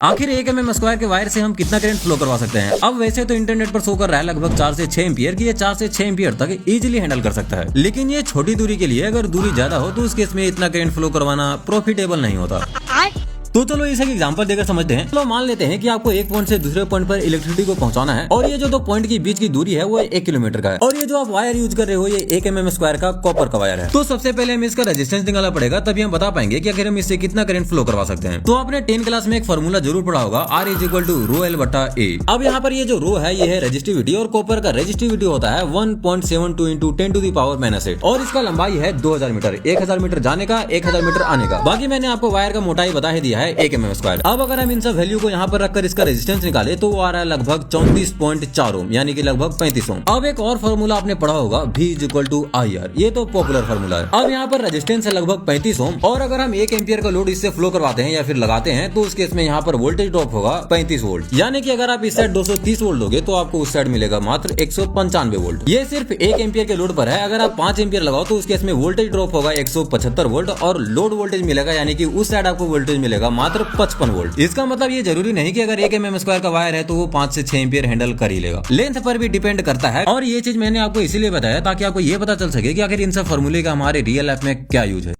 आखिर 1 mm square के wire से हम कितना करंट फ्लो करवा सकते हैं। अब वैसे तो इंटरनेट पर शो कर रहा है लगभग 4 से 6 एम्पियर की, ये 4 से 6 एम्पियर तक इजीली हैंडल कर सकता है। लेकिन ये छोटी दूरी के लिए, अगर दूरी ज्यादा हो तो उस केस में इतना करंट फ्लो करवाना प्रॉफिटेबल नहीं होता। तो चलो इसे एक एग्जांपल देकर समझते हैं। चलो मान लेते हैं कि आपको एक पॉइंट से दूसरे पॉइंट पर इलेक्ट्रिसिटी को पहुंचाना है और ये जो दो पॉइंट के बीच की दूरी है वो 1 किलोमीटर का है और ये जो आप वायर यूज कर रहे हो ये 1 mm स्क्वायर का कॉपर का वायर है। तो सबसे पहले हमें इसका रेजिस्टेंस निकालना पड़ेगा, तभी हम बता पाएंगे कि आखिर हम इससे कितना करंट फ्लो करवा सकते हैं। तो आपने 10 क्लास में एक फॉर्मूला जरूर पढ़ा होगा, R = ρl/A। अब यहाँ पर ये जो रो है ये है रेजिस्टिविटी और कॉपर का रेजिस्टिविटी होता है 1.72 × 10⁻⁸ और इसका लंबाई है 2000 मीटर, 1000 मीटर जाने का, 1000 मीटर आने का। बाकी मैंने आपको वायर का मोटाई बता ही दिया है 1 mm स्क्वायर। अब अगर हम इन सब वैल्यू को यहाँ पर रखकर इसका रेजिस्टेंस निकाले तो वो आ रहा है लगभग 34.4 ओम, यानी कि लगभग 35 ओम। अब एक और फॉर्मूला आपने पढ़ा होगा V = IR, ये तो पॉपुलर फॉर्मूला है। अब यहाँ पर रेजिस्टेंस है लगभग 35 ओम और अगर हम 1 एम्पियर का लोड इससे फ्लो करवाते हैं या फिर लगाते हैं तो उस केस में यहाँ पर वोल्टेज ड्रॉप होगा 35 वोल्ट, यानी कि अगर आप इस साइड 230 वोल्ट दोगे तो आपको उस साइड मिलेगा मात्र 195 वोल्ट। ये सिर्फ 1 एम्पियर के लोड पर है। अगर आप 5 एम्पियर लगाओ तो उस केस में वोल्टेज ड्रॉप होगा 175 वोल्ट और लोड वोल्टेज मिलेगा, यानी कि उस साइड आपको वोल्टेज मिलेगा मात्र 55 वोल्ट। इसका मतलब ये जरूरी नहीं कि अगर 1 mm स्क्वायर का वायर है तो वो 5 से 6 एम्पियर हैंडल कर ही लेगा, लेंथ पर भी डिपेंड करता है। और ये चीज मैंने आपको इसीलिए बताया ताकि आपको ये पता चल सके कि आखिर इन सब फॉर्मूले का हमारे रियल लाइफ में क्या यूज है।